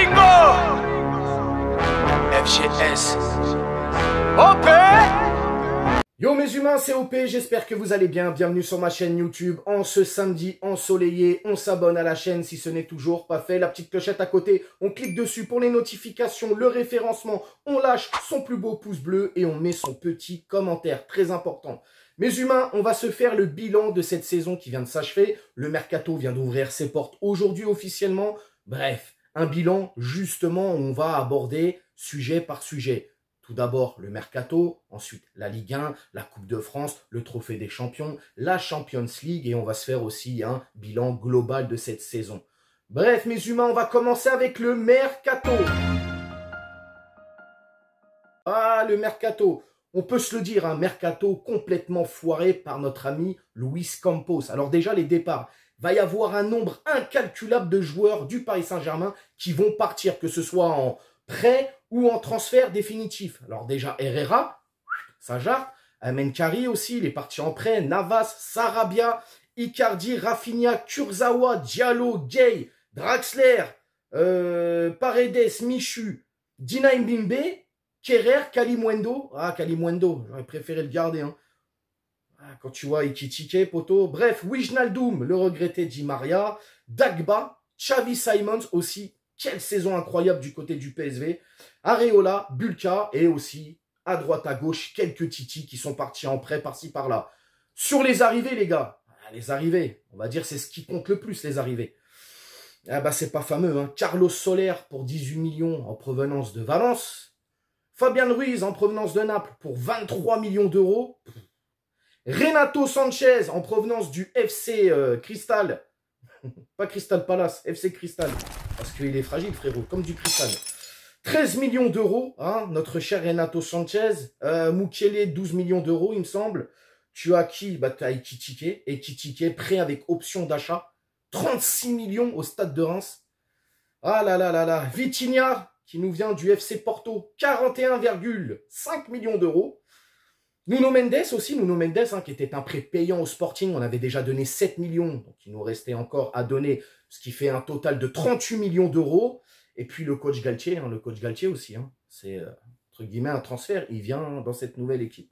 Bingo! FGS. OP! Yo mes humains, c'est OP, j'espère que vous allez bien. Bienvenue sur ma chaîne YouTube en ce samedi ensoleillé. On s'abonne à la chaîne si ce n'est toujours pas fait. La petite clochette à côté, on clique dessus pour les notifications, le référencement. On lâche son plus beau pouce bleu et on met son petit commentaire, très important. Mes humains, on va se faire le bilan de cette saison qui vient de s'achever. Le mercato vient d'ouvrir ses portes aujourd'hui officiellement. Bref, un bilan justement où on va aborder sujet par sujet. Tout d'abord le mercato, ensuite la Ligue 1, la Coupe de France, le Trophée des Champions, la Champions League et on va se faire aussi un bilan global de cette saison. Bref mes humains, on va commencer avec le mercato. Ah le mercato, on peut se le dire, un mercato complètement foiré par notre ami Luis Campos. Alors déjà les départs, va y avoir un nombre incalculable de joueurs du Paris Saint-Germain qui vont partir, que ce soit en prêt ou en transfert définitif. Alors déjà Herrera, ça jarte. Amenkari aussi, il est parti en prêt. Navas, Sarabia, Icardi, Rafinha, Kurzawa, Diallo, Gay, Draxler, Paredes, Michu, Dina Mbimbe, Kerrer, Kalimuendo. Ah, Kalimuendo, j'aurais préféré le garder. Hein. Ah, quand tu vois Ekitike, poto. Bref, Wijnaldum, le regretté Di Maria, Dagba, Xavi Simons aussi. Quelle saison incroyable du côté du PSV. Areola, Bulka et aussi, à droite, à gauche, quelques titis qui sont partis en prêt par-ci, par-là. Sur les arrivées, les gars. Les arrivées, on va dire, c'est ce qui compte le plus, les arrivées. Ah bah, c'est pas fameux, hein. Carlos Soler pour 18 millions en provenance de Valence. Fabian Ruiz en provenance de Naples pour 23 millions d'euros. Renato Sanchez en provenance du FC Cristal. Pas Crystal Palace, FC Cristal. Parce qu'il est fragile, frérot, comme du cristal. 13 millions d'euros, hein, notre cher Renato Sanchez. Mukele, 12 millions d'euros, il me semble. Tu as qui? Bah, tu as Ekitike. Ekitike, prêt avec option d'achat. 36 millions au stade de Reims. Ah là là là là. Vitinha, qui nous vient du FC Porto. 41,5 millions d'euros. Nuno Mendes aussi, Nuno Mendes, hein, qui était un prêt payant au Sporting. On avait déjà donné 7 millions. Donc, il nous restait encore à donner, ce qui fait un total de 38 millions d'euros. Et puis, le coach Galtier, hein, aussi. Hein, c'est, entre guillemets, un transfert. Il vient dans cette nouvelle équipe.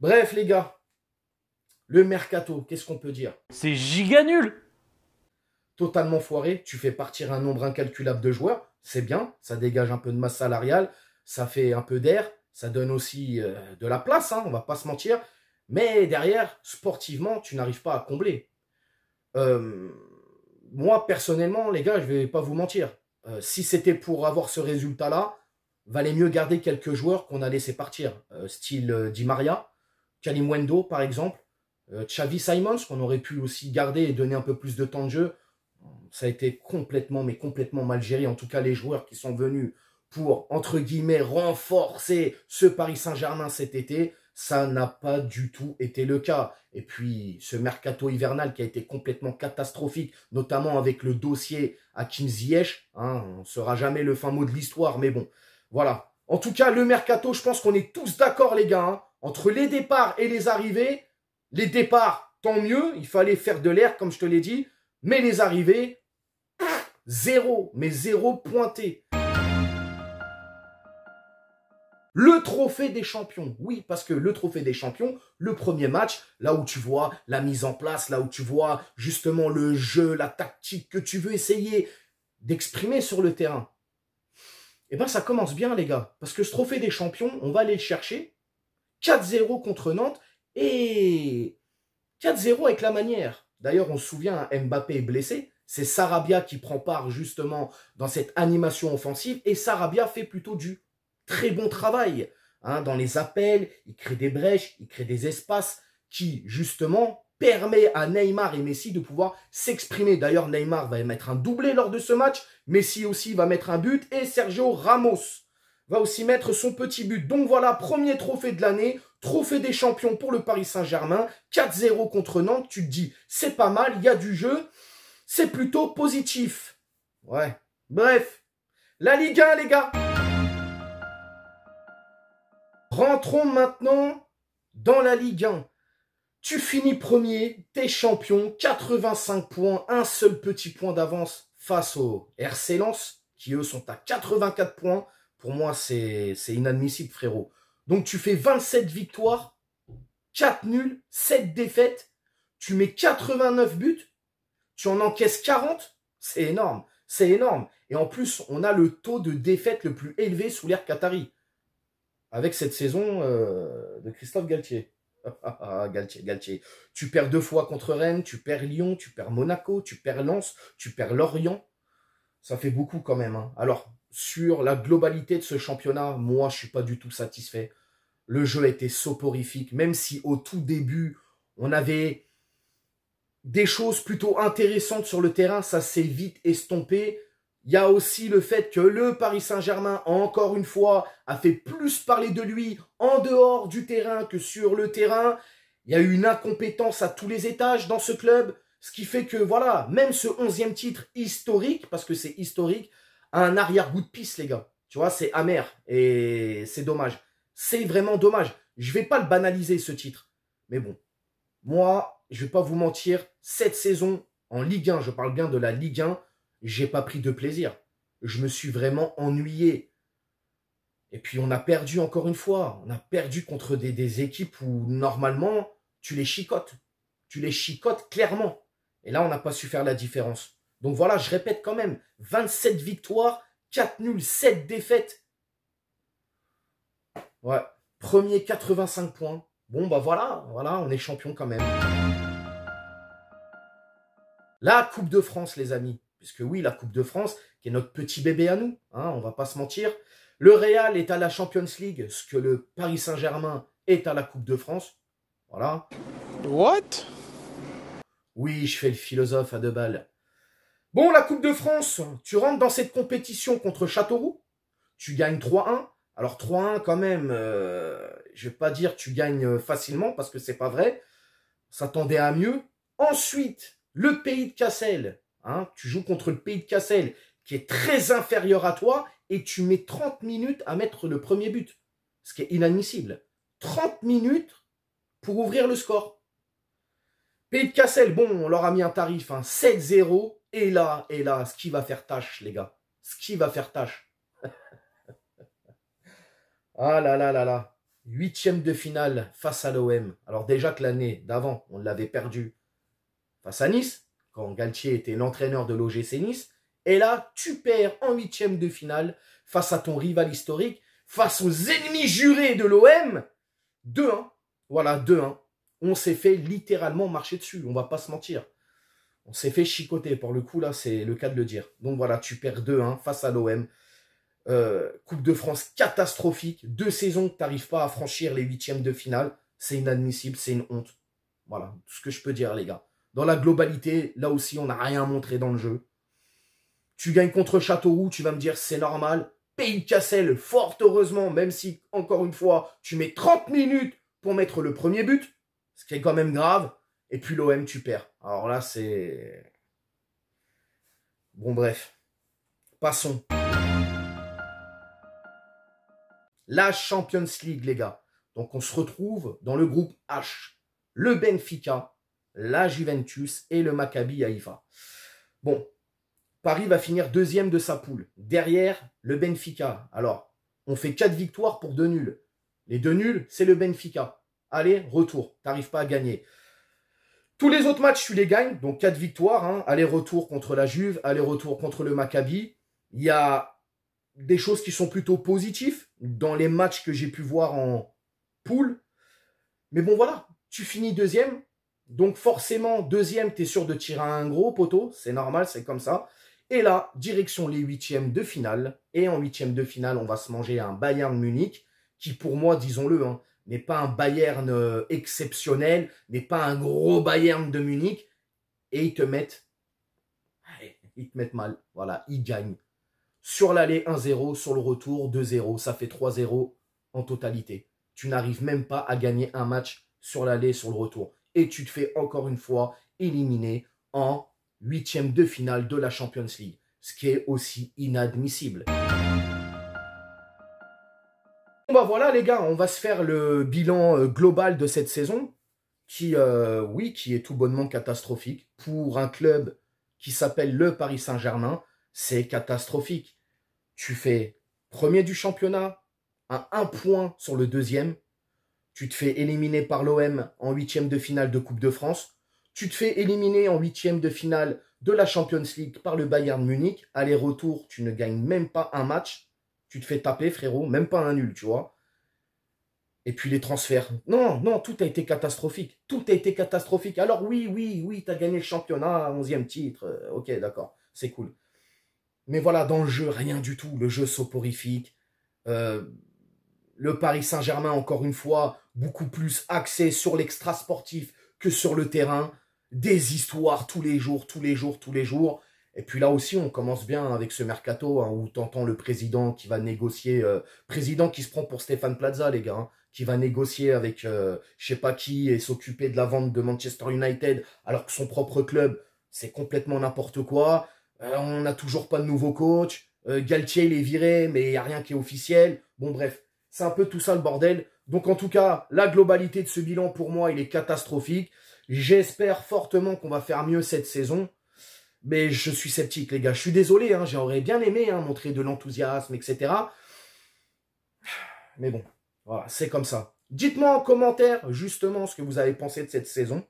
Bref, les gars. Le mercato, qu'est-ce qu'on peut dire? C'est giga nul. Totalement foiré. Tu fais partir un nombre incalculable de joueurs. C'est bien. Ça dégage un peu de masse salariale. Ça fait un peu d'air. Ça donne aussi de la place, hein, on va pas se mentir. Mais derrière, sportivement, tu n'arrives pas à combler. Moi, personnellement, les gars, je vais pas vous mentir. Si c'était pour avoir ce résultat-là, valait mieux garder quelques joueurs qu'on a laissé partir. Style Di Maria, Kalimuendo, par exemple. Xavi Simons, qu'on aurait pu aussi garder et donner un peu plus de temps de jeu. Ça a été complètement, mais complètement mal géré. En tout cas, les joueurs qui sont venus pour, entre guillemets, renforcer ce Paris Saint-Germain cet été, ça n'a pas du tout été le cas. Et puis, ce mercato hivernal qui a été complètement catastrophique, notamment avec le dossier Hakim Ziyech, hein, on ne saura jamais le fin mot de l'histoire, mais bon, voilà. En tout cas, le mercato, je pense qu'on est tous d'accord, les gars, hein, entre les départs et les arrivées. Les départs, tant mieux, il fallait faire de l'air, comme je te l'ai dit, mais les arrivées, zéro, mais zéro pointé. Le trophée des champions, oui, parce que le trophée des champions, le premier match, là où tu vois la mise en place, là où tu vois justement le jeu, la tactique que tu veux essayer d'exprimer sur le terrain, eh bien ça commence bien les gars, parce que ce trophée des champions, on va aller le chercher, 4-0 contre Nantes, et 4-0 avec la manière. D'ailleurs, on se souvient, Mbappé est blessé, c'est Sarabia qui prend part justement dans cette animation offensive, et Sarabia fait plutôt du très bon travail, hein, dans les appels, il crée des brèches, il crée des espaces qui, justement, permet à Neymar et Messi de pouvoir s'exprimer. D'ailleurs, Neymar va mettre un doublé lors de ce match, Messi aussi va mettre un but, et Sergio Ramos va aussi mettre son petit but. Donc voilà, premier trophée de l'année, trophée des champions pour le Paris Saint-Germain, 4-0 contre Nantes, tu te dis, c'est pas mal, il y a du jeu, c'est plutôt positif. Ouais, bref, la Ligue 1, les gars. Rentrons maintenant dans la Ligue 1. Tu finis premier, t'es champion, 85 points, un seul petit point d'avance face au RC Lens, qui eux sont à 84 points. Pour moi, c'est inadmissible, frérot. Donc tu fais 27 victoires, 4 nuls, 7 défaites. Tu mets 89 buts. Tu en encaisses 40. C'est énorme. C'est énorme. Et en plus, on a le taux de défaite le plus élevé sous l'ère Qatari. Avec cette saison de Christophe Galtier. Galtier. Tu perds 2 fois contre Rennes, tu perds Lyon, tu perds Monaco, tu perds Lens, tu perds Lorient. Ça fait beaucoup quand même. Hein. Alors, sur la globalité de ce championnat, moi, je ne suis pas du tout satisfait. Le jeu était soporifique, même si au tout début, on avait des choses plutôt intéressantes sur le terrain, ça s'est vite estompé. Il y a aussi le fait que le Paris Saint-Germain, encore une fois, a fait plus parler de lui en dehors du terrain que sur le terrain. Il y a eu une incompétence à tous les étages dans ce club, ce qui fait que, voilà, même ce 11e titre historique, parce que c'est historique, a un arrière-goût de pisse, les gars. Tu vois, c'est amer et c'est dommage. C'est vraiment dommage. Je vais pas le banaliser, ce titre. Mais bon, moi, je vais pas vous mentir, cette saison en Ligue 1, je parle bien de la Ligue 1, j'ai pas pris de plaisir. Je me suis vraiment ennuyé. Et puis on a perdu encore une fois. On a perdu contre des équipes où normalement tu les chicotes. Tu les chicotes clairement. Et là on n'a pas su faire la différence. Donc voilà, je répète quand même. 27 victoires, 4 nuls, 7 défaites. Ouais. Premier 85 points. Bon bah voilà, on est champion quand même. La Coupe de France, les amis. Puisque oui, la Coupe de France, qui est notre petit bébé à nous, hein, on va pas se mentir. Le Real est à la Champions League, ce que le Paris Saint-Germain est à la Coupe de France. Voilà. What? Oui, je fais le philosophe à 2 balles. Bon, la Coupe de France, tu rentres dans cette compétition contre Châteauroux, tu gagnes 3-1. Alors 3-1 quand même, je vais pas dire que tu gagnes facilement, parce que c'est pas vrai. On s'attendait à mieux. Ensuite, le Pays de Cassel. Hein, tu joues contre le Pays de Cassel qui est très inférieur à toi et tu mets 30 minutes à mettre le premier but. Ce qui est inadmissible. 30 minutes pour ouvrir le score. Pays de Cassel, bon, on leur a mis un tarif, hein, 7-0. Et là, ce qui va faire tâche, les gars. Ce qui va faire tâche. Ah là là là là. 8e de finale face à l'OM. Alors déjà que l'année d'avant, on l'avait perdu face à Nice, quand Galtier était l'entraîneur de l'OGC Nice. Et là, tu perds en 8e de finale face à ton rival historique, face aux ennemis jurés de l'OM. 2-1. Voilà, 2-1. On s'est fait littéralement marcher dessus, on va pas se mentir. On s'est fait chicoter, pour le coup, là, c'est le cas de le dire. Donc voilà, tu perds 2-1 face à l'OM. Coupe de France catastrophique. 2 saisons que tu n'arrives pas à franchir les 8e de finale. C'est inadmissible, c'est une honte. Voilà, tout ce que je peux dire, les gars. Dans la globalité, là aussi, on n'a rien montré dans le jeu. Tu gagnes contre Châteauroux, tu vas me dire, c'est normal. Pays de Cassel, fort heureusement, même si, encore une fois, tu mets 30 minutes pour mettre le premier but, ce qui est quand même grave. Et puis l'OM, tu perds. Alors là, c'est... Bon, bref. Passons. La Champions League, les gars. Donc, on se retrouve dans le groupe H. Le Benfica, la Juventus et le Maccabi Haïfa. Bon, Paris va finir 2e de sa poule. Derrière, le Benfica. Alors, on fait 4 victoires pour 2 nuls. Les 2 nuls, c'est le Benfica. Allez, retour. T'arrives pas à gagner. Tous les autres matchs, tu les gagnes. Donc, 4 victoires. Hein. Aller-retour contre la Juve. Aller-retour contre le Maccabi. Il y a des choses qui sont plutôt positives dans les matchs que j'ai pu voir en poule. Mais bon, voilà. Tu finis 2e. Donc, forcément, 2e, tu es sûr de tirer un gros poteau. C'est normal, c'est comme ça. Et là, direction les 8e de finale. Et en 8e de finale, on va se manger un Bayern Munich qui, pour moi, disons-le, hein, n'est pas un Bayern exceptionnel, n'est pas un gros Bayern de Munich. Et ils te mettent mal. Voilà, ils gagnent. Sur l'aller 1-0, sur le retour 2-0. Ça fait 3-0 en totalité. Tu n'arrives même pas à gagner un match sur l'aller, sur le retour. Et tu te fais encore une fois éliminer en 8e de finale de la Champions League. Ce qui est aussi inadmissible. Bon bah voilà les gars, on va se faire le bilan global de cette saison. Qui est tout bonnement catastrophique. Pour un club qui s'appelle le Paris Saint-Germain, c'est catastrophique. tu fais premier du championnat, à 1 point sur le deuxième. Tu te fais éliminer par l'OM en 8e de finale de Coupe de France. Tu te fais éliminer en 8e de finale de la Champions League par le Bayern Munich. Aller-retour, tu ne gagnes même pas un match. Tu te fais taper, frérot, même pas un nul, tu vois. Et puis les transferts. Non, non, tout a été catastrophique. Tout a été catastrophique. Alors oui, tu as gagné le championnat, 11e titre. Ok, d'accord, c'est cool. Mais voilà, dans le jeu, rien du tout. Le jeu soporifique. Le Paris Saint-Germain, encore une fois, beaucoup plus axé sur l'extra sportif que sur le terrain. Des histoires tous les jours. Et puis là aussi, on commence bien avec ce mercato, hein, où t'entends le président qui va négocier, président qui se prend pour Stéphane Plaza, les gars, hein, qui va négocier avec je sais pas qui et s'occuper de la vente de Manchester United, alors que son propre club, c'est complètement n'importe quoi. On n'a toujours pas de nouveau coach. Galtier, il est viré, mais il n'y a rien qui est officiel. Bon, bref, c'est un peu tout ça le bordel. Donc, en tout cas, la globalité de ce bilan, pour moi, il est catastrophique. J'espère fortement qu'on va faire mieux cette saison. Mais je suis sceptique, les gars. Je suis désolé, hein, j'aurais bien aimé montrer de l'enthousiasme, etc. Mais bon, voilà, c'est comme ça. Dites-moi en commentaire, justement, ce que vous avez pensé de cette saison,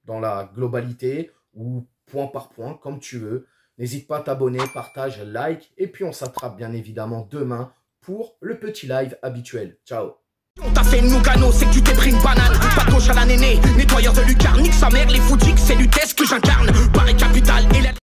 dans la globalité, ou point par point, comme tu veux. N'hésite pas à t'abonner, partage, like. Et puis, on s'attrape, bien évidemment, demain pour le petit live habituel. Ciao. On t'a fait une Nougano, c'est que tu t'es pris une banane. Pas de gauche à la néné, nettoyeur de lucarne. Nique sa mère, les foutiques, c'est l'UTES que j'incarne. Paris Capital et la...